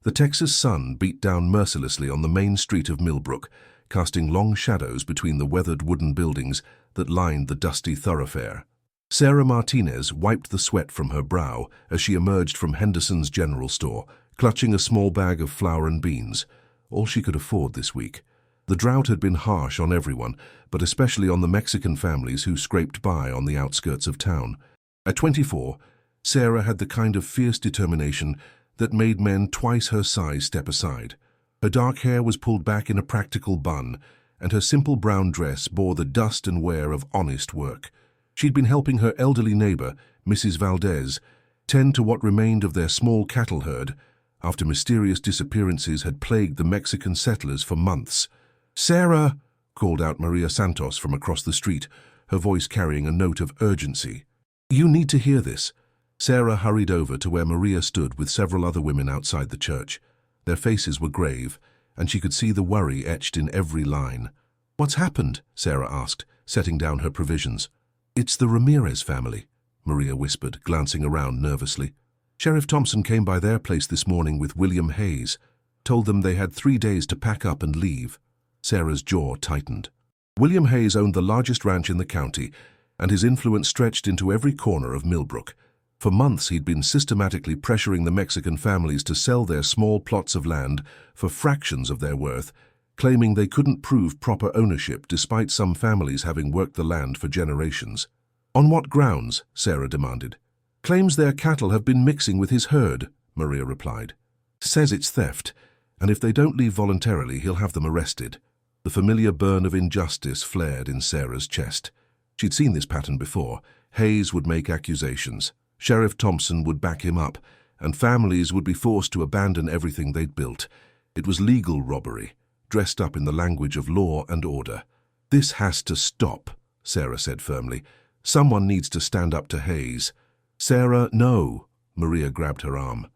The Texas sun beat down mercilessly on the main street of Millbrook, casting long shadows between the weathered wooden buildings that lined the dusty thoroughfare. Sarah Martinez wiped the sweat from her brow as she emerged from Henderson's general store, clutching a small bag of flour and beans, all she could afford this week. The drought had been harsh on everyone, but especially on the Mexican families who scraped by on the outskirts of town. At 24, Sarah had the kind of fierce determination that made men twice her size step aside. Her dark hair was pulled back in a practical bun, and her simple brown dress bore the dust and wear of honest work. She'd been helping her elderly neighbor, Mrs. Valdez, tend to what remained of their small cattle herd after mysterious disappearances had plagued the Mexican settlers for months. "Sarah!" called out Maria Santos from across the street, her voice carrying a note of urgency. "You need to hear this." Sarah hurried over to where Maria stood with several other women outside the church. Their faces were grave, and she could see the worry etched in every line. "What's happened?" Sarah asked, setting down her provisions. "It's the Ramirez family," Maria whispered, glancing around nervously. "Sheriff Thompson came by their place this morning with William Hayes, told them they had 3 days to pack up and leave." Sarah's jaw tightened. William Hayes owned the largest ranch in the county, and his influence stretched into every corner of Millbrook. For months he'd been systematically pressuring the Mexican families to sell their small plots of land for fractions of their worth, claiming they couldn't prove proper ownership despite some families having worked the land for generations. "On what grounds?" Sarah demanded. "Claims their cattle have been mixing with his herd," Maria replied. "Says it's theft, and if they don't leave voluntarily, he'll have them arrested." The familiar burn of injustice flared in Sarah's chest. She'd seen this pattern before. Hayes would make accusations. Sheriff Thompson would back him up, and families would be forced to abandon everything they'd built. It was legal robbery, dressed up in the language of law and order. "This has to stop," Sarah said firmly. "Someone needs to stand up to Hayes." "Sarah, no." Maria grabbed her arm.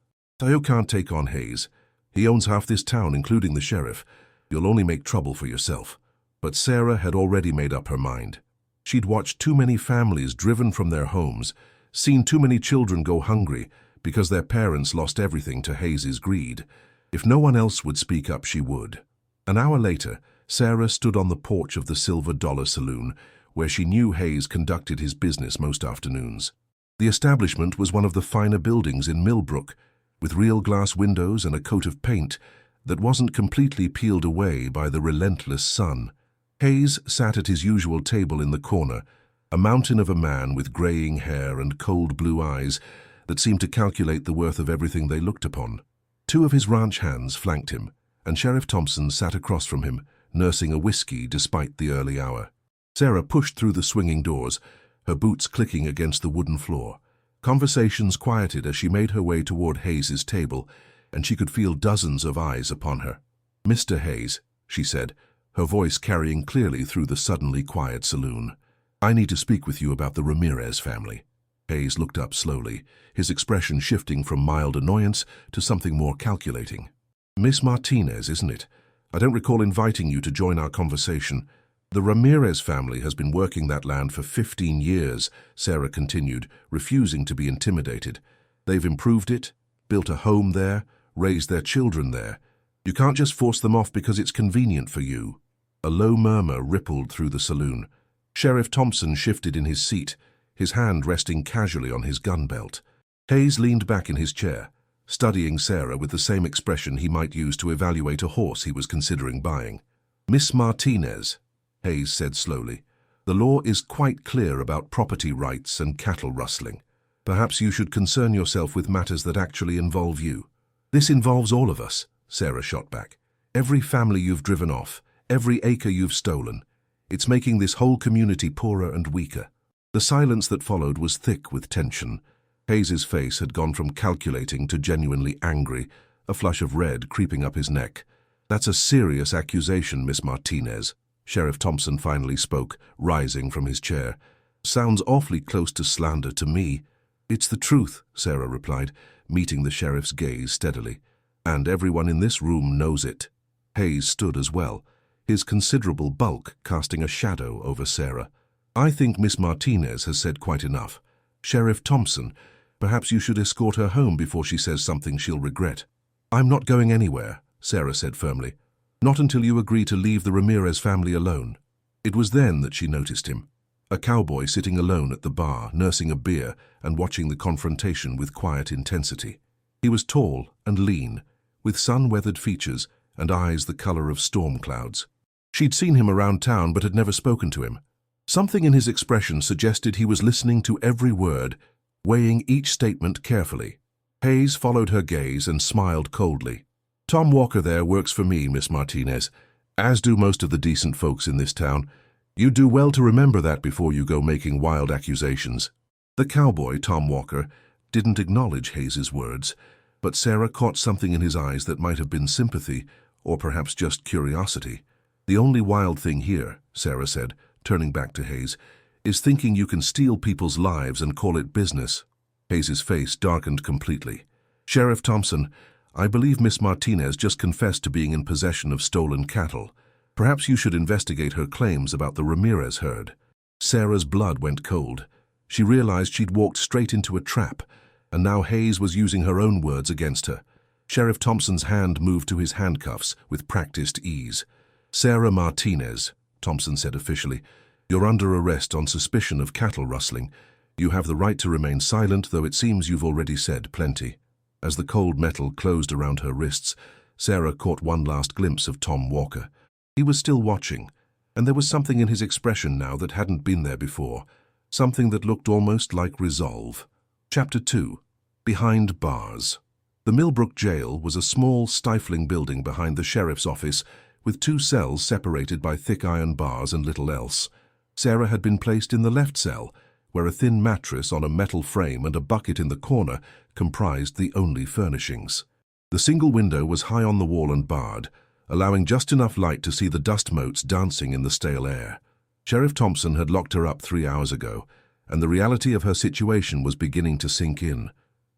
"You can't take on Hayes. He owns half this town, including the sheriff. You'll only make trouble for yourself." But Sarah had already made up her mind. She'd watched too many families driven from their homes, seen too many children go hungry because their parents lost everything to Hayes's greed. If no one else would speak up, she would. An hour later, Sarah stood on the porch of the Silver Dollar Saloon, where she knew Hayes conducted his business most afternoons. The establishment was one of the finer buildings in Millbrook, with real glass windows and a coat of paint that wasn't completely peeled away by the relentless sun. Hayes sat at his usual table in the corner, a mountain of a man with graying hair and cold blue eyes that seemed to calculate the worth of everything they looked upon. 2 of his ranch hands flanked him, and Sheriff Thompson sat across from him, nursing a whiskey despite the early hour. Sarah pushed through the swinging doors, her boots clicking against the wooden floor. Conversations quieted as she made her way toward Hayes's table, and she could feel dozens of eyes upon her. "Mr. Hayes," she said, her voice carrying clearly through the suddenly quiet saloon. "I need to speak with you about the Ramirez family." Hayes looked up slowly, his expression shifting from mild annoyance to something more calculating. "Miss Martinez, isn't it? I don't recall inviting you to join our conversation." "The Ramirez family has been working that land for 15 years, Sarah continued, refusing to be intimidated. "They've improved it, built a home there, raised their children there. You can't just force them off because it's convenient for you." A low murmur rippled through the saloon. Sheriff Thompson shifted in his seat, his hand resting casually on his gun belt. Hayes leaned back in his chair, studying Sarah with the same expression he might use to evaluate a horse he was considering buying. "Miss Martinez," Hayes said slowly, "the law is quite clear about property rights and cattle rustling. Perhaps you should concern yourself with matters that actually involve you." "This involves all of us," Sarah shot back. "Every family you've driven off, every acre you've stolen. It's making this whole community poorer and weaker." The silence that followed was thick with tension. Hayes's face had gone from calculating to genuinely angry, a flush of red creeping up his neck. "That's a serious accusation, Miss Martinez." Sheriff Thompson finally spoke, rising from his chair. "Sounds awfully close to slander to me." "It's the truth," Sarah replied, meeting the sheriff's gaze steadily. "And everyone in this room knows it." Hayes stood as well, his considerable bulk casting a shadow over Sarah. "I think Miss Martinez has said quite enough. Sheriff Thompson, perhaps you should escort her home before she says something she'll regret." "I'm not going anywhere," Sarah said firmly. "Not until you agree to leave the Ramirez family alone." It was then that she noticed him, a cowboy sitting alone at the bar, nursing a beer and watching the confrontation with quiet intensity. He was tall and lean, with sun-weathered features and eyes the color of storm clouds. She'd seen him around town but had never spoken to him. Something in his expression suggested he was listening to every word, weighing each statement carefully. Hayes followed her gaze and smiled coldly. "Tom Walker there works for me, Miss Martinez, as do most of the decent folks in this town. You do well to remember that before you go making wild accusations." The cowboy, Tom Walker, didn't acknowledge Hayes's words, but Sarah caught something in his eyes that might have been sympathy, or perhaps just curiosity. "The only wild thing here," Sarah said, turning back to Hayes, "is thinking you can steal people's lives and call it business." Hayes's face darkened completely. "Sheriff Thompson, I believe Miss Martinez just confessed to being in possession of stolen cattle. Perhaps you should investigate her claims about the Ramirez herd." Sarah's blood went cold. She realized she'd walked straight into a trap, and now Hayes was using her own words against her. Sheriff Thompson's hand moved to his handcuffs with practiced ease. "Sarah Martinez," Thompson said officially, "you're under arrest on suspicion of cattle rustling. You have the right to remain silent, though it seems you've already said plenty." As the cold metal closed around her wrists, Sarah caught one last glimpse of Tom Walker. He was still watching, and there was something in his expression now that hadn't been there before, something that looked almost like resolve. Chapter 2. Behind Bars. The Millbrook Jail was a small, stifling building behind the sheriff's office, with 2 cells separated by thick iron bars and little else. Sarah had been placed in the left cell, where a thin mattress on a metal frame and a bucket in the corner comprised the only furnishings. The single window was high on the wall and barred, allowing just enough light to see the dust motes dancing in the stale air. Sheriff Thompson had locked her up 3 hours ago, and the reality of her situation was beginning to sink in.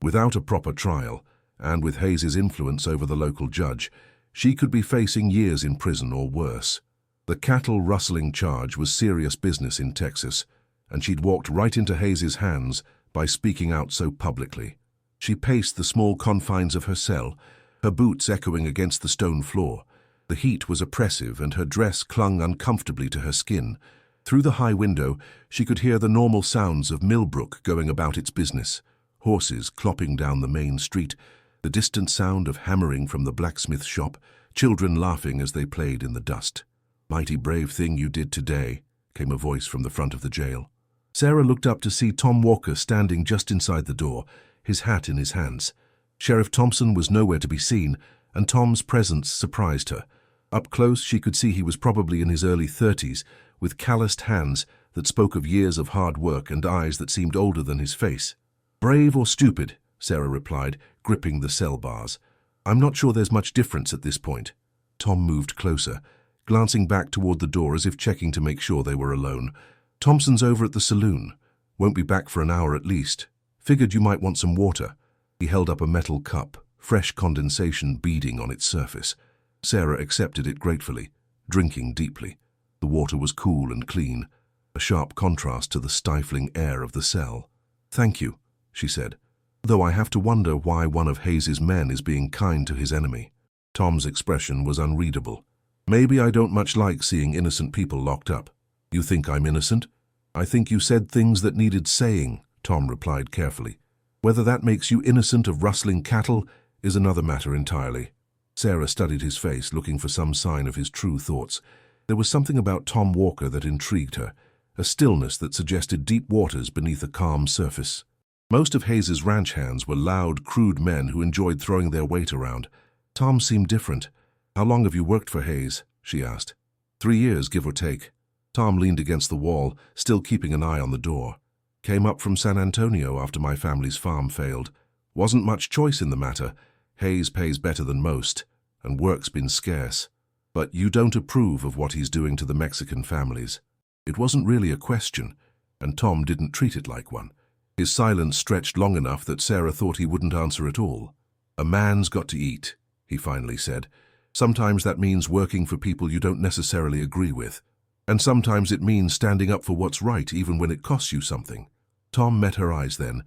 Without a proper trial, and with Hayes's influence over the local judge, she could be facing years in prison or worse. The cattle rustling charge was serious business in Texas, and she'd walked right into Hayes's hands by speaking out so publicly. She paced the small confines of her cell, her boots echoing against the stone floor. The heat was oppressive and her dress clung uncomfortably to her skin. Through the high window, she could hear the normal sounds of Millbrook going about its business, horses clopping down the main street, the distant sound of hammering from the blacksmith shop, children laughing as they played in the dust. "Mighty brave thing you did today," came a voice from the front of the jail. Sarah looked up to see Tom Walker standing just inside the door, his hat in his hands. Sheriff Thompson was nowhere to be seen, and Tom's presence surprised her. Up close, she could see he was probably in his early 30s, with calloused hands that spoke of years of hard work and eyes that seemed older than his face. "Brave or stupid?" Sarah replied, gripping the cell bars. "I'm not sure there's much difference at this point." Tom moved closer, glancing back toward the door as if checking to make sure they were alone. "Thompson's over at the saloon. Won't be back for an hour at least. Figured you might want some water." He held up a metal cup, fresh condensation beading on its surface. Sarah accepted it gratefully, drinking deeply. The water was cool and clean, a sharp contrast to the stifling air of the cell. "Thank you," she said, "though I have to wonder why one of Hayes's men is being kind to his enemy." Tom's expression was unreadable. "Maybe I don't much like seeing innocent people locked up." "You think I'm innocent?" "I think you said things that needed saying," Tom replied carefully. "Whether that makes you innocent of rustling cattle is another matter entirely." Sarah studied his face, looking for some sign of his true thoughts. There was something about Tom Walker that intrigued her, a stillness that suggested deep waters beneath a calm surface. Most of Hayes's ranch hands were loud, crude men who enjoyed throwing their weight around. Tom seemed different. "How long have you worked for Hayes?" she asked. 3 years, give or take." Tom leaned against the wall, still keeping an eye on the door. "Came up from San Antonio after my family's farm failed. Wasn't much choice in the matter. Hayes pays better than most, and work's been scarce. But you don't approve of what he's doing to the Mexican families." It wasn't really a question, and Tom didn't treat it like one. His silence stretched long enough that Sarah thought he wouldn't answer at all. "A man's got to eat," he finally said. "Sometimes that means working for people you don't necessarily agree with. And sometimes it means standing up for what's right even when it costs you something." Tom met her eyes then,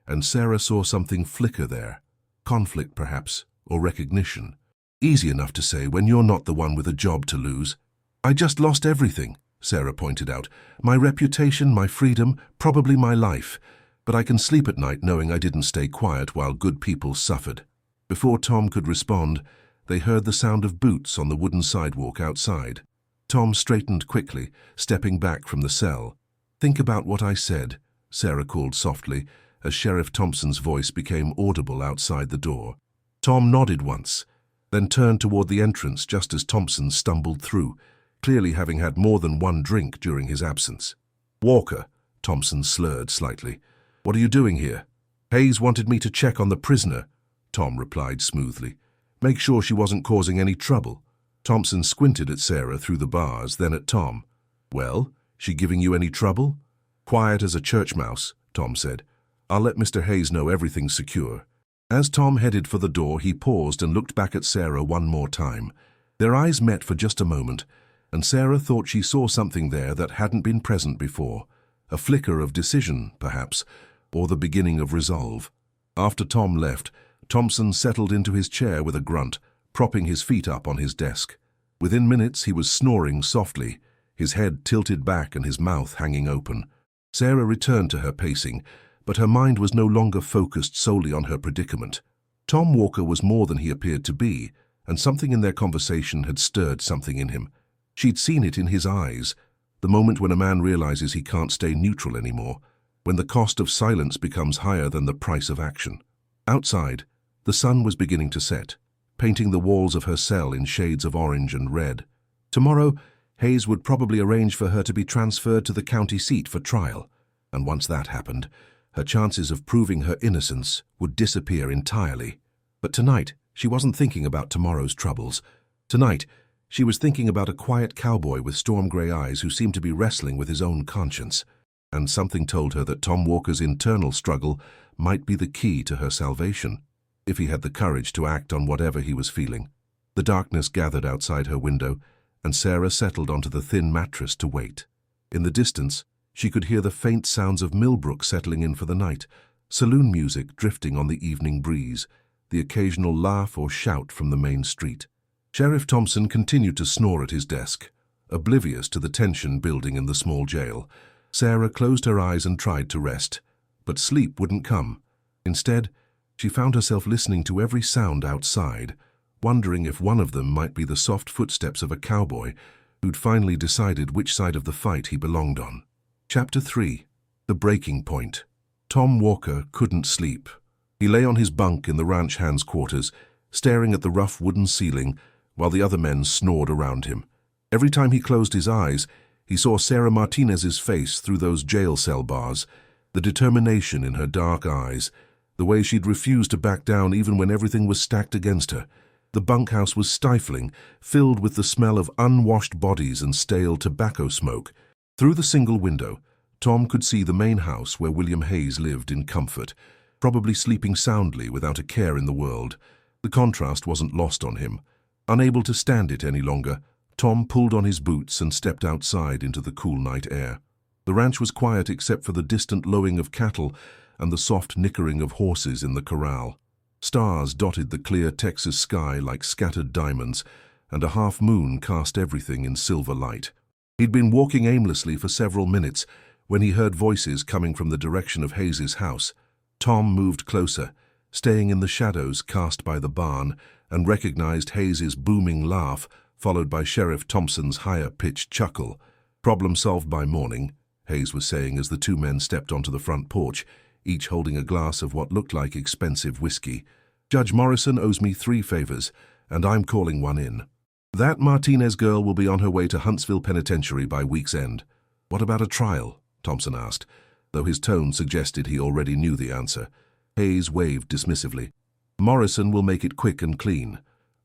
and Sarah saw something flicker there. Conflict, perhaps, or recognition. Easy enough to say when you're not the one with a job to lose. I just lost everything, Sarah pointed out. My reputation, my freedom, probably my life. But I can sleep at night knowing I didn't stay quiet while good people suffered. Before Tom could respond, they heard the sound of boots on the wooden sidewalk outside. Tom straightened quickly, stepping back from the cell. Think about what I said, Sarah called softly, as Sheriff Thompson's voice became audible outside the door. Tom nodded once, then turned toward the entrance just as Thompson stumbled through, clearly having had more than one drink during his absence. Walker, Thompson slurred slightly. What are you doing here? Hayes wanted me to check on the prisoner, Tom replied smoothly. Make sure she wasn't causing any trouble. Thompson squinted at Sarah through the bars, then at Tom. Well, she giving you any trouble? Quiet as a church mouse, Tom said. I'll let Mr. Hayes know everything's secure. As Tom headed for the door, he paused and looked back at Sarah one more time. Their eyes met for just a moment, and Sarah thought she saw something there that hadn't been present before. A flicker of decision, perhaps, or the beginning of resolve. After Tom left, Thompson settled into his chair with a grunt, propping his feet up on his desk. Within minutes he was snoring softly, his head tilted back and his mouth hanging open. Sarah returned to her pacing, but her mind was no longer focused solely on her predicament. Tom Walker was more than he appeared to be, and something in their conversation had stirred something in him. She'd seen it in his eyes, the moment when a man realizes he can't stay neutral anymore, when the cost of silence becomes higher than the price of action. Outside, the sun was beginning to set, painting the walls of her cell in shades of orange and red. Tomorrow, Hayes would probably arrange for her to be transferred to the county seat for trial, and once that happened, her chances of proving her innocence would disappear entirely. But tonight, she wasn't thinking about tomorrow's troubles. Tonight, she was thinking about a quiet cowboy with storm-gray eyes who seemed to be wrestling with his own conscience, and something told her that Tom Walker's internal struggle might be the key to her salvation, if he had the courage to act on whatever he was feeling. The darkness gathered outside her window, and Sarah settled onto the thin mattress to wait. In the distance, she could hear the faint sounds of Millbrook settling in for the night, saloon music drifting on the evening breeze, the occasional laugh or shout from the main street. Sheriff Thompson continued to snore at his desk, oblivious to the tension building in the small jail. Sarah closed her eyes and tried to rest, but sleep wouldn't come. Instead, she found herself listening to every sound outside, wondering if one of them might be the soft footsteps of a cowboy who'd finally decided which side of the fight he belonged on. Chapter 3. The Breaking Point. Tom Walker couldn't sleep. He lay on his bunk in the ranch hand's quarters, staring at the rough wooden ceiling while the other men snored around him. Every time he closed his eyes, he saw Sarah Martinez's face through those jail cell bars, the determination in her dark eyes, the way she'd refused to back down even when everything was stacked against her. The bunkhouse was stifling, filled with the smell of unwashed bodies and stale tobacco smoke. Through the single window, Tom could see the main house where William Hayes lived in comfort, probably sleeping soundly without a care in the world. The contrast wasn't lost on him. Unable to stand it any longer, Tom pulled on his boots and stepped outside into the cool night air. The ranch was quiet except for the distant lowing of cattle and the soft nickering of horses in the corral. Stars dotted the clear Texas sky like scattered diamonds, and a half-moon cast everything in silver light. He'd been walking aimlessly for several minutes when he heard voices coming from the direction of Hayes's house. Tom moved closer, staying in the shadows cast by the barn, and recognized Hayes's booming laugh, followed by Sheriff Thompson's higher-pitched chuckle. Problem solved by morning, Hayes was saying as the two men stepped onto the front porch, each holding a glass of what looked like expensive whiskey. Judge Morrison owes me 3 favors, and I'm calling one in. That Martinez girl will be on her way to Huntsville Penitentiary by week's end. What about a trial? Thompson asked, though his tone suggested he already knew the answer. Hayes waved dismissively. Morrison will make it quick and clean.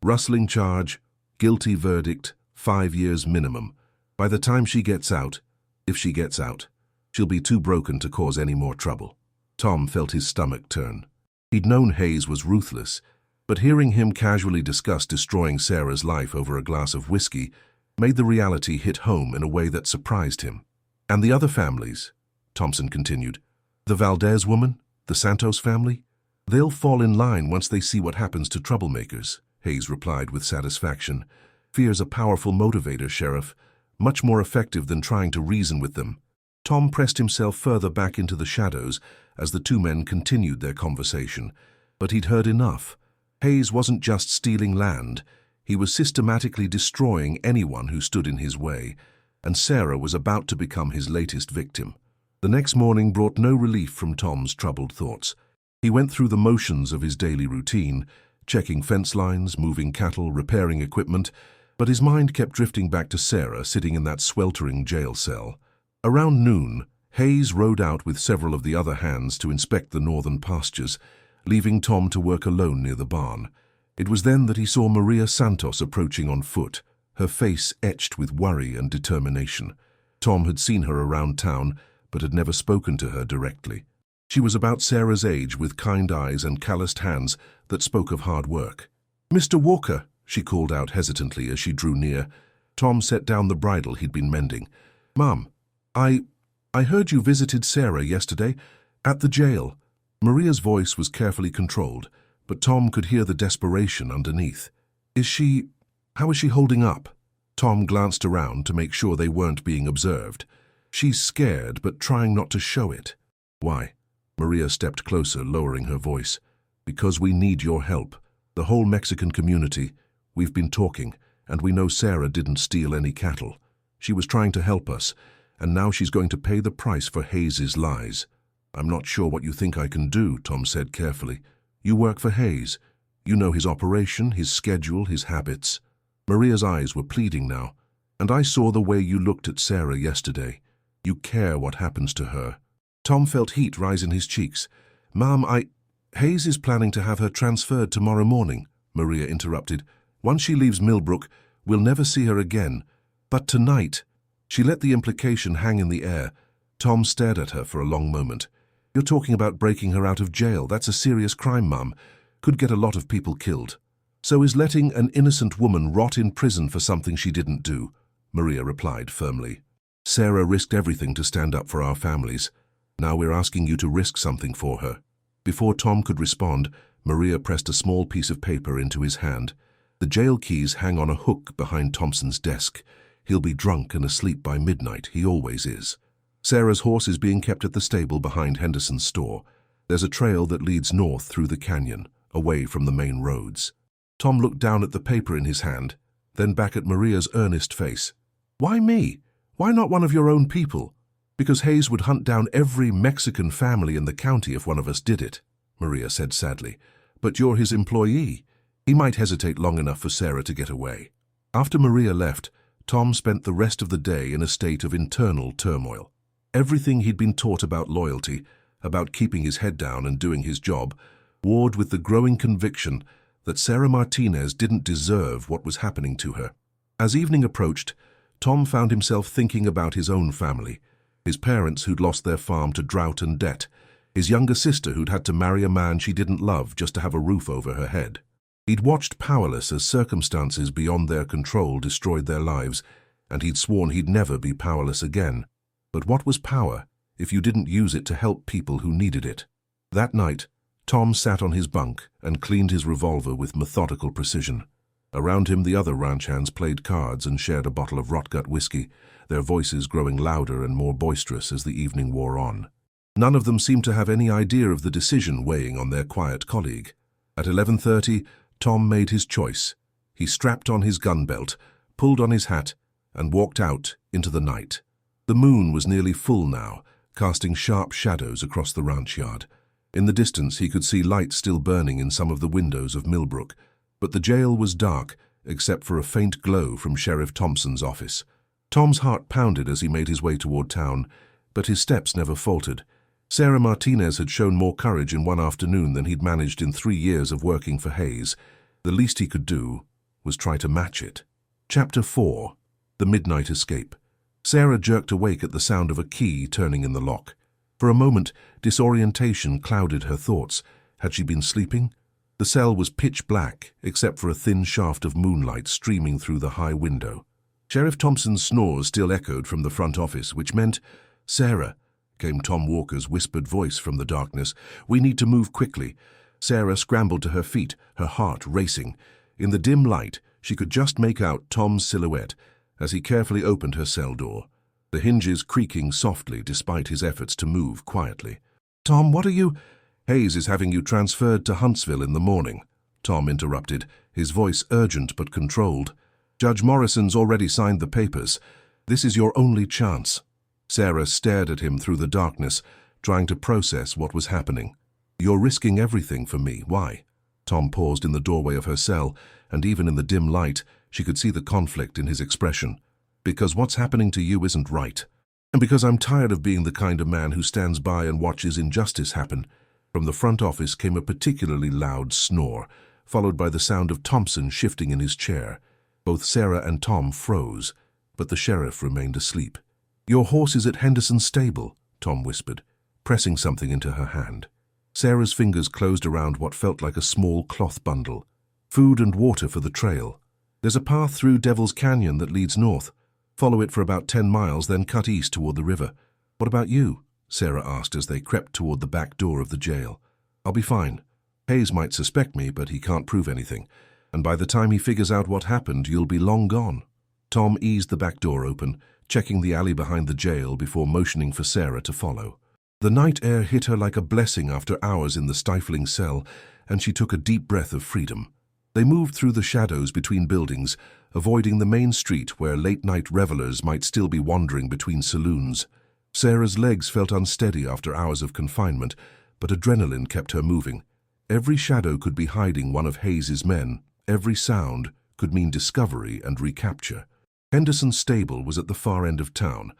Rustling charge, guilty verdict, 5 years minimum. By the time she gets out, if she gets out, she'll be too broken to cause any more trouble. Tom felt his stomach turn. He'd known Hayes was ruthless, but hearing him casually discuss destroying Sarah's life over a glass of whiskey made the reality hit home in a way that surprised him. And the other families, Thompson continued. The Valdez woman, the Santos family? They'll fall in line once they see what happens to troublemakers, Hayes replied with satisfaction. Fear's a powerful motivator, Sheriff, much more effective than trying to reason with them. Tom pressed himself further back into the shadows as the two men continued their conversation, but he'd heard enough. Hayes wasn't just stealing land, he was systematically destroying anyone who stood in his way, and Sarah was about to become his latest victim. The next morning brought no relief from Tom's troubled thoughts. He went through the motions of his daily routine, checking fence lines, moving cattle, repairing equipment, but his mind kept drifting back to Sarah sitting in that sweltering jail cell. Around noon, Hayes rode out with several of the other hands to inspect the northern pastures, leaving Tom to work alone near the barn. It was then that he saw Maria Santos approaching on foot, her face etched with worry and determination. Tom had seen her around town, but had never spoken to her directly. She was about Sarah's age, with kind eyes and calloused hands that spoke of hard work. "Mr. Walker," she called out hesitantly as she drew near. Tom set down the bridle he'd been mending. "Mom, I heard you visited Sarah yesterday at the jail." Maria's voice was carefully controlled, but Tom could hear the desperation underneath. How is she holding up?" Tom glanced around to make sure they weren't being observed. "She's scared, but trying not to show it." "Why?" Maria stepped closer, lowering her voice. "Because we need your help. The whole Mexican community. We've been talking, and we know Sarah didn't steal any cattle. She was trying to help us, and now she's going to pay the price for Hayes's lies." "I'm not sure what you think I can do," Tom said carefully. "You work for Hayes. You know his operation, his schedule, his habits." Maria's eyes were pleading now. "And I saw the way you looked at Sarah yesterday. You care what happens to her." Tom felt heat rise in his cheeks. "Ma'am, Hayes is planning to have her transferred tomorrow morning," Maria interrupted. "Once she leaves Millbrook, we'll never see her again. But tonight—" She let the implication hang in the air. Tom stared at her for a long moment. "You're talking about breaking her out of jail. That's a serious crime, Mum. Could get a lot of people killed." "So is letting an innocent woman rot in prison for something she didn't do," Maria replied firmly. "Sarah risked everything to stand up for our families. Now we're asking you to risk something for her." Before Tom could respond, Maria pressed a small piece of paper into his hand. "The jail keys hang on a hook behind Thompson's desk. He'll be drunk and asleep by midnight. He always is. Sarah's horse is being kept at the stable behind Henderson's store. There's a trail that leads north through the canyon, away from the main roads." Tom looked down at the paper in his hand, then back at Maria's earnest face. "Why me? Why not one of your own people?" "Because Hayes would hunt down every Mexican family in the county if one of us did it," Maria said sadly. "But you're his employee. He might hesitate long enough for Sarah to get away." After Maria left, Tom spent the rest of the day in a state of internal turmoil. Everything he'd been taught about loyalty, about keeping his head down and doing his job, warred with the growing conviction that Sarah Martinez didn't deserve what was happening to her. As evening approached, Tom found himself thinking about his own family, his parents who'd lost their farm to drought and debt, his younger sister who'd had to marry a man she didn't love just to have a roof over her head. He'd watched powerless as circumstances beyond their control destroyed their lives, and he'd sworn he'd never be powerless again. But what was power if you didn't use it to help people who needed it? That night, Tom sat on his bunk and cleaned his revolver with methodical precision. Around him, the other ranch hands played cards and shared a bottle of rotgut whiskey, their voices growing louder and more boisterous as the evening wore on. None of them seemed to have any idea of the decision weighing on their quiet colleague. At 11:30, Tom made his choice. He strapped on his gun belt, pulled on his hat, and walked out into the night. The moon was nearly full now, casting sharp shadows across the ranch yard. In the distance, he could see lights still burning in some of the windows of Millbrook, but the jail was dark except for a faint glow from Sheriff Thompson's office. Tom's heart pounded as he made his way toward town, but his steps never faltered. Sarah Martinez had shown more courage in one afternoon than he'd managed in 3 years of working for Hayes. The least he could do was try to match it. Chapter 4. The Midnight Escape. Sarah jerked awake at the sound of a key turning in the lock. For a moment, disorientation clouded her thoughts. Had she been sleeping? The cell was pitch black, except for a thin shaft of moonlight streaming through the high window. Sheriff Thompson's snores still echoed from the front office, which meant, "Sarah," came Tom Walker's whispered voice from the darkness, "we need to move quickly. Sarah scrambled to her feet, her heart racing. In the dim light, she could just make out Tom's silhouette as he carefully opened her cell door, the hinges creaking softly despite his efforts to move quietly. "Tom, what are you—" "Hayes is having you transferred to Huntsville in the morning," Tom interrupted, his voice urgent but controlled. "Judge Morrison's already signed the papers. This is your only chance." Sarah stared at him through the darkness, trying to process what was happening. "You're risking everything for me. Why?" Tom paused in the doorway of her cell, and even in the dim light, she could see the conflict in his expression. "Because what's happening to you isn't right. And because I'm tired of being the kind of man who stands by and watches injustice happen." From the front office came a particularly loud snore, followed by the sound of Thompson shifting in his chair. Both Sarah and Tom froze, but the sheriff remained asleep. "Your horse is at Henderson's stable," Tom whispered, pressing something into her hand. Sarah's fingers closed around what felt like a small cloth bundle. "Food and water for the trail. There's a path through Devil's Canyon that leads north. Follow it for about 10 miles, then cut east toward the river." "What about you?" Sarah asked as they crept toward the back door of the jail. "I'll be fine. Hayes might suspect me, but he can't prove anything. And by the time he figures out what happened, you'll be long gone." Tom eased the back door open, checking the alley behind the jail before motioning for Sarah to follow. The night air hit her like a blessing after hours in the stifling cell, and she took a deep breath of freedom. They moved through the shadows between buildings, avoiding the main street where late-night revelers might still be wandering between saloons. Sarah's legs felt unsteady after hours of confinement, but adrenaline kept her moving. Every shadow could be hiding one of Hayes's men. Every sound could mean discovery and recapture. Henderson's stable was at the far end of town,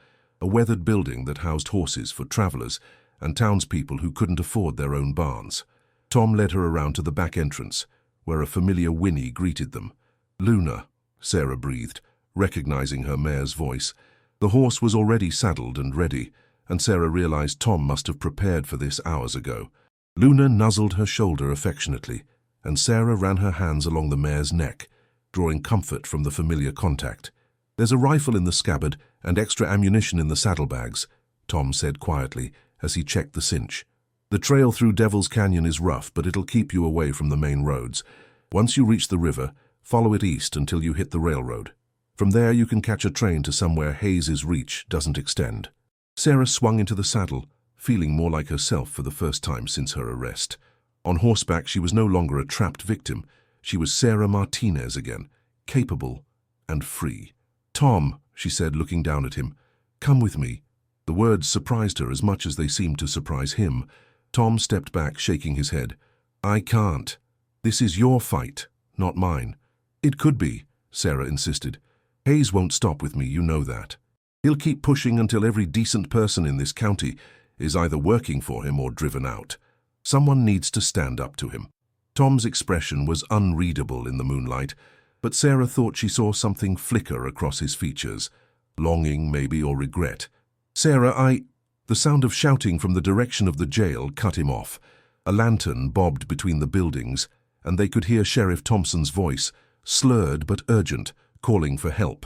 a weathered building that housed horses for travelers and townspeople who couldn't afford their own barns. Tom led her around to the back entrance, where a familiar whinny greeted them. "Luna," Sarah breathed, recognizing her mare's voice. The horse was already saddled and ready, and Sarah realized Tom must have prepared for this hours ago. Luna nuzzled her shoulder affectionately, and Sarah ran her hands along the mare's neck, drawing comfort from the familiar contact. "There's a rifle in the scabbard and extra ammunition in the saddlebags," Tom said quietly as he checked the cinch. "The trail through Devil's Canyon is rough, but it'll keep you away from the main roads. Once you reach the river, follow it east until you hit the railroad. From there you can catch a train to somewhere Hayes's reach doesn't extend." Sarah swung into the saddle, feeling more like herself for the first time since her arrest. On horseback, she was no longer a trapped victim. She was Sarah Martinez again, capable and free. "Tom," she said, looking down at him, "come with me." The words surprised her as much as they seemed to surprise him. Tom stepped back, shaking his head. "I can't. This is your fight, not mine." "It could be," Sarah insisted. "Hayes won't stop with me, you know that. He'll keep pushing until every decent person in this county is either working for him or driven out. Someone needs to stand up to him." Tom's expression was unreadable in the moonlight, but Sarah thought she saw something flicker across his features. Longing, maybe, or regret. "Sarah, The sound of shouting from the direction of the jail cut him off. A lantern bobbed between the buildings, and they could hear Sheriff Thompson's voice, slurred but urgent, calling for help.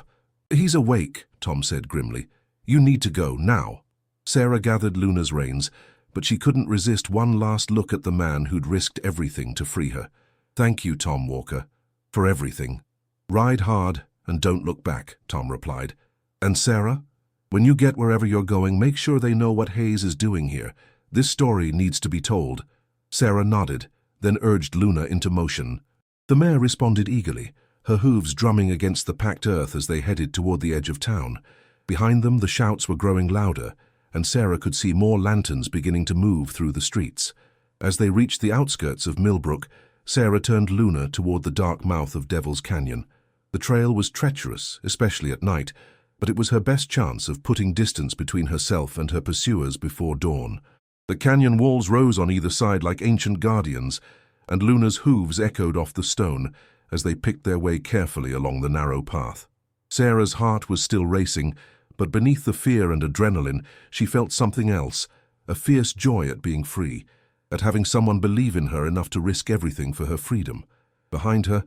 "He's awake," Tom said grimly. "You need to go, now." Sarah gathered Luna's reins, but she couldn't resist one last look at the man who'd risked everything to free her. "Thank you, Tom Walker, for everything." "Ride hard and don't look back," Tom replied. "And Sarah, when you get wherever you're going, make sure they know what Hayes is doing here. This story needs to be told." Sarah nodded, then urged Luna into motion. The mare responded eagerly, her hooves drumming against the packed earth as they headed toward the edge of town. Behind them, the shouts were growing louder, and Sarah could see more lanterns beginning to move through the streets. As they reached the outskirts of Millbrook, Sarah turned Luna toward the dark mouth of Devil's Canyon. The trail was treacherous, especially at night, but it was her best chance of putting distance between herself and her pursuers before dawn. The canyon walls rose on either side like ancient guardians, and Luna's hooves echoed off the stone as they picked their way carefully along the narrow path. Sarah's heart was still racing, but beneath the fear and adrenaline, she felt something else, a fierce joy at being free, at having someone believe in her enough to risk everything for her freedom. Behind her,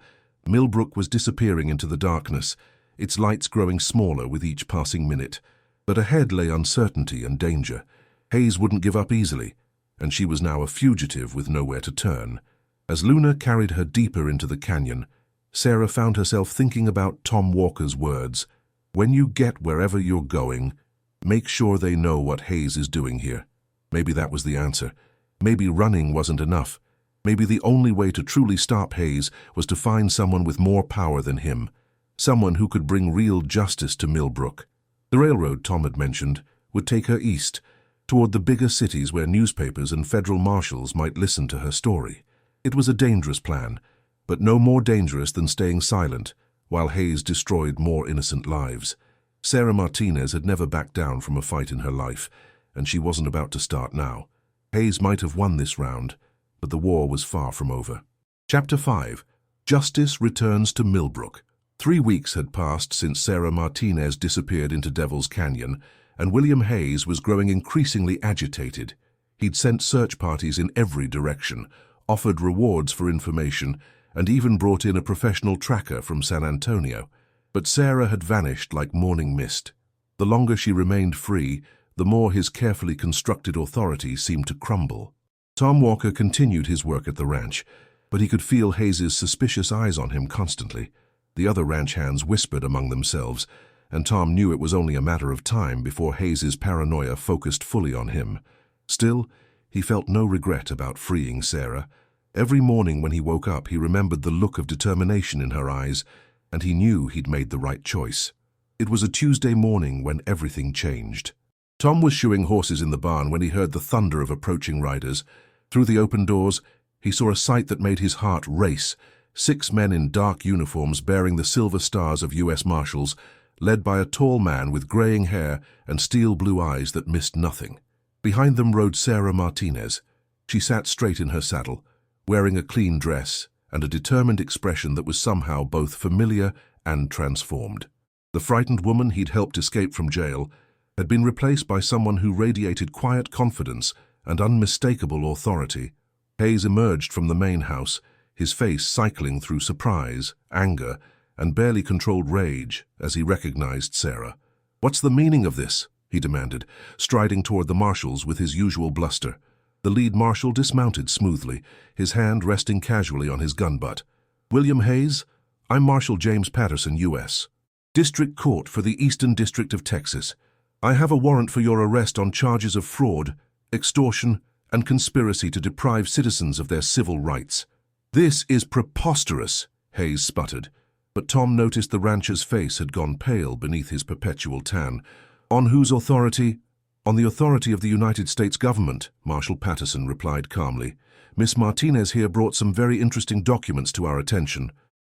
Millbrook was disappearing into the darkness, its lights growing smaller with each passing minute. But ahead lay uncertainty and danger. Hayes wouldn't give up easily, and she was now a fugitive with nowhere to turn. As Luna carried her deeper into the canyon, Sarah found herself thinking about Tom Walker's words. When you get wherever you're going, make sure they know what Hayes is doing here. Maybe that was the answer. Maybe running wasn't enough. Maybe the only way to truly stop Hayes was to find someone with more power than him. Someone who could bring real justice to Millbrook. The railroad Tom had mentioned would take her east, toward the bigger cities where newspapers and federal marshals might listen to her story. It was a dangerous plan, but no more dangerous than staying silent while Hayes destroyed more innocent lives. Sarah Martinez had never backed down from a fight in her life, and she wasn't about to start now. Hayes might have won this round, but the war was far from over. Chapter 5. Justice returns to Millbrook. 3 weeks had passed since Sarah Martinez disappeared into Devil's Canyon, and William Hayes was growing increasingly agitated. He'd sent search parties in every direction, offered rewards for information, and even brought in a professional tracker from San Antonio. But Sarah had vanished like morning mist. The longer she remained free, the more his carefully constructed authority seemed to crumble. Tom Walker continued his work at the ranch, but he could feel Hayes's suspicious eyes on him constantly. The other ranch hands whispered among themselves, and Tom knew it was only a matter of time before Hayes's paranoia focused fully on him. Still, he felt no regret about freeing Sarah. Every morning when he woke up, he remembered the look of determination in her eyes, and he knew he'd made the right choice. It was a Tuesday morning when everything changed. Tom was shoeing horses in the barn when he heard the thunder of approaching riders. Through the open doors, he saw a sight that made his heart race. 6 men in dark uniforms bearing the silver stars of U.S. Marshals, led by a tall man with graying hair and steel-blue eyes that missed nothing. Behind them rode Sarah Martinez. She sat straight in her saddle, wearing a clean dress and a determined expression that was somehow both familiar and transformed. The frightened woman he'd helped escape from jail had been replaced by someone who radiated quiet confidence and unmistakable authority. Hayes emerged from the main house, his face cycling through surprise, anger, and barely controlled rage as he recognized Sarah. "What's the meaning of this?" he demanded, striding toward the marshals with his usual bluster. The lead marshal dismounted smoothly, his hand resting casually on his gun butt. "William Hayes, I'm Marshal James Patterson, U.S. District Court for the Eastern District of Texas. I have a warrant for your arrest on charges of fraud, extortion, and conspiracy to deprive citizens of their civil rights." "This is preposterous," Hayes sputtered, but Tom noticed the rancher's face had gone pale beneath his perpetual tan. "On whose authority?" "On the authority of the United States government," Marshal Patterson replied calmly. "Miss Martinez here brought some very interesting documents to our attention.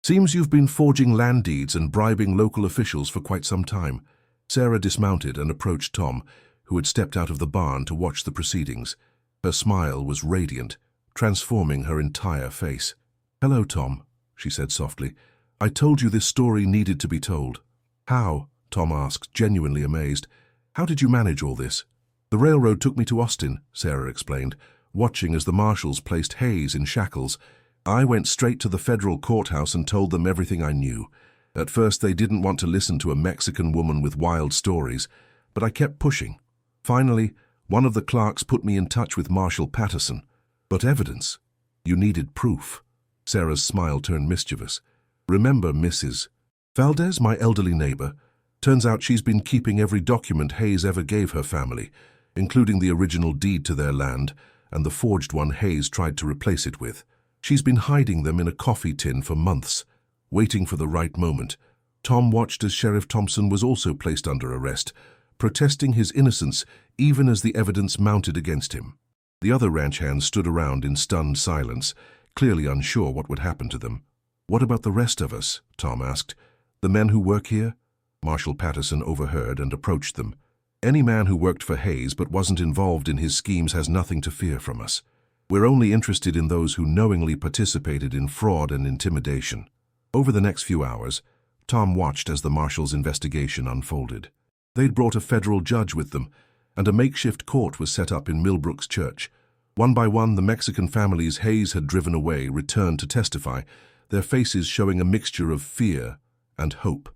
Seems you've been forging land deeds and bribing local officials for quite some time." Sarah dismounted and approached Tom, who had stepped out of the barn to watch the proceedings. Her smile was radiant, transforming her entire face. "Hello, Tom," she said softly. "I told you this story needed to be told." "How?" Tom asked, genuinely amazed. "How did you manage all this?" "The railroad took me to Austin," Sarah explained, watching as the marshals placed Hayes in shackles. "I went straight to the federal courthouse and told them everything I knew. At first they didn't want to listen to a Mexican woman with wild stories, but I kept pushing. Finally, one of the clerks put me in touch with Marshal Patterson. But evidence? You needed proof." Sarah's smile turned mischievous. "Remember Mrs. Valdez, my elderly neighbor? Turns out she's been keeping every document Hayes ever gave her family, including the original deed to their land and the forged one Hayes tried to replace it with. She's been hiding them in a coffee tin for months, waiting for the right moment." Tom watched as Sheriff Thompson was also placed under arrest, protesting his innocence even as the evidence mounted against him. The other ranch hands stood around in stunned silence, clearly unsure what would happen to them. "What about the rest of us?" Tom asked. "The men who work here?" Marshal Patterson overheard and approached them. "Any man who worked for Hayes but wasn't involved in his schemes has nothing to fear from us. We're only interested in those who knowingly participated in fraud and intimidation." Over the next few hours, Tom watched as the marshal's investigation unfolded. They'd brought a federal judge with them, and a makeshift court was set up in Millbrook's church. One by one, the Mexican families Hayes had driven away returned to testify, their faces showing a mixture of fear and hope.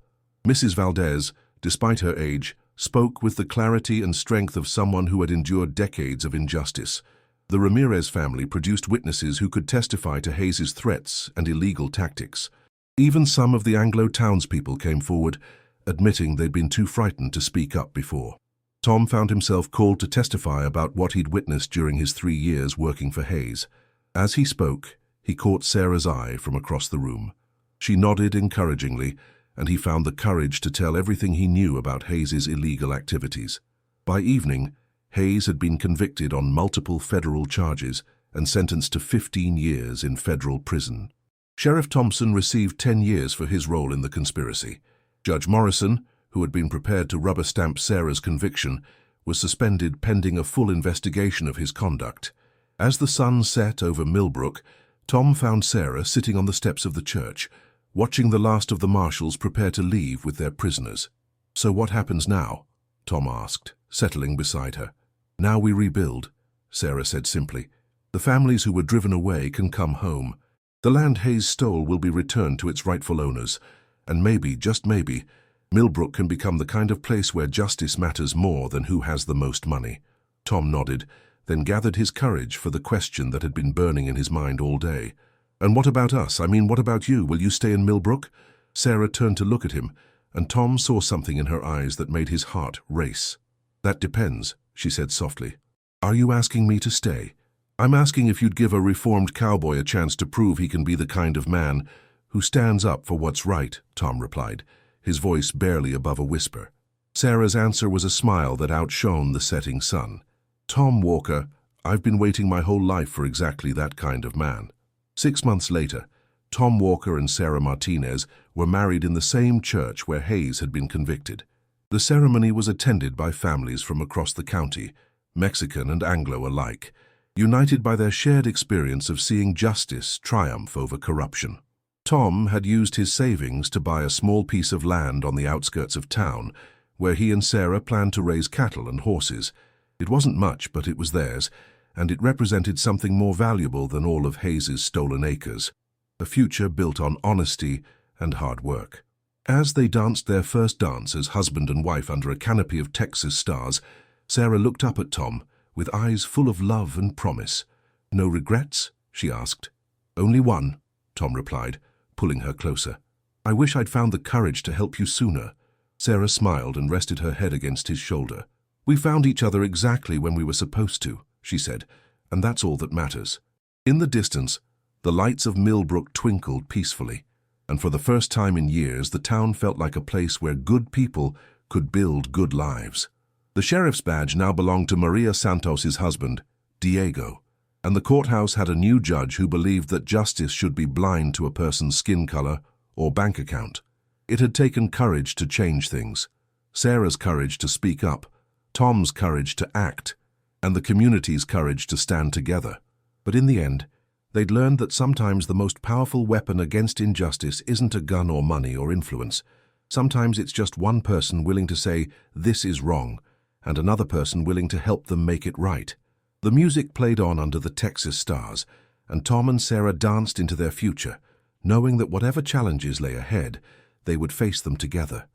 Mrs. Valdez, despite her age, spoke with the clarity and strength of someone who had endured decades of injustice. The Ramirez family produced witnesses who could testify to Hayes's threats and illegal tactics. Even some of the Anglo townspeople came forward, admitting they'd been too frightened to speak up before. Tom found himself called to testify about what he'd witnessed during his 3 years working for Hayes. As he spoke, he caught Sarah's eye from across the room. She nodded encouragingly, and he found the courage to tell everything he knew about Hayes's illegal activities. By evening, Hayes had been convicted on multiple federal charges and sentenced to 15 years in federal prison. Sheriff Thompson received 10 years for his role in the conspiracy. Judge Morrison, who had been prepared to rubber-stamp Sarah's conviction, was suspended pending a full investigation of his conduct. As the sun set over Millbrook, Tom found Sarah sitting on the steps of the church, watching the last of the marshals prepare to leave with their prisoners. "So what happens now?" Tom asked, settling beside her. "Now we rebuild," Sarah said simply. "The families who were driven away can come home. The land Hayes stole will be returned to its rightful owners, and maybe, just maybe, Millbrook can become the kind of place where justice matters more than who has the most money." Tom nodded, then gathered his courage for the question that had been burning in his mind all day. "And what about us? I mean, what about you? Will you stay in Millbrook?" Sarah turned to look at him, and Tom saw something in her eyes that made his heart race. "That depends," she said softly. "Are you asking me to stay?" "I'm asking if you'd give a reformed cowboy a chance to prove he can be the kind of man who stands up for what's right," Tom replied, his voice barely above a whisper. Sarah's answer was a smile that outshone the setting sun. "Tom Walker, I've been waiting my whole life for exactly that kind of man." 6 months later, Tom Walker and Sarah Martinez were married in the same church where Hayes had been convicted. The ceremony was attended by families from across the county, Mexican and Anglo alike, united by their shared experience of seeing justice triumph over corruption. Tom had used his savings to buy a small piece of land on the outskirts of town, where he and Sarah planned to raise cattle and horses. It wasn't much, but it was theirs, and it represented something more valuable than all of Hayes's stolen acres, a future built on honesty and hard work. As they danced their first dance as husband and wife under a canopy of Texas stars, Sarah looked up at Tom with eyes full of love and promise. "No regrets?" she asked. "Only one," Tom replied, pulling her closer. "I wish I'd found the courage to help you sooner." Sarah smiled and rested her head against his shoulder. "We found each other exactly when we were supposed to," she said, "and that's all that matters." In the distance, the lights of Millbrook twinkled peacefully, and for the first time in years the town felt like a place where good people could build good lives. The sheriff's badge now belonged to Maria Santos's husband, Diego, and the courthouse had a new judge who believed that justice should be blind to a person's skin color or bank account. It had taken courage to change things, Sarah's courage to speak up, Tom's courage to act, and the community's courage to stand together. But in the end, they'd learned that sometimes the most powerful weapon against injustice isn't a gun or money or influence. Sometimes it's just one person willing to say, "This is wrong," and another person willing to help them make it right. The music played on under the Texas stars, and Tom and Sarah danced into their future, knowing that whatever challenges lay ahead, they would face them together.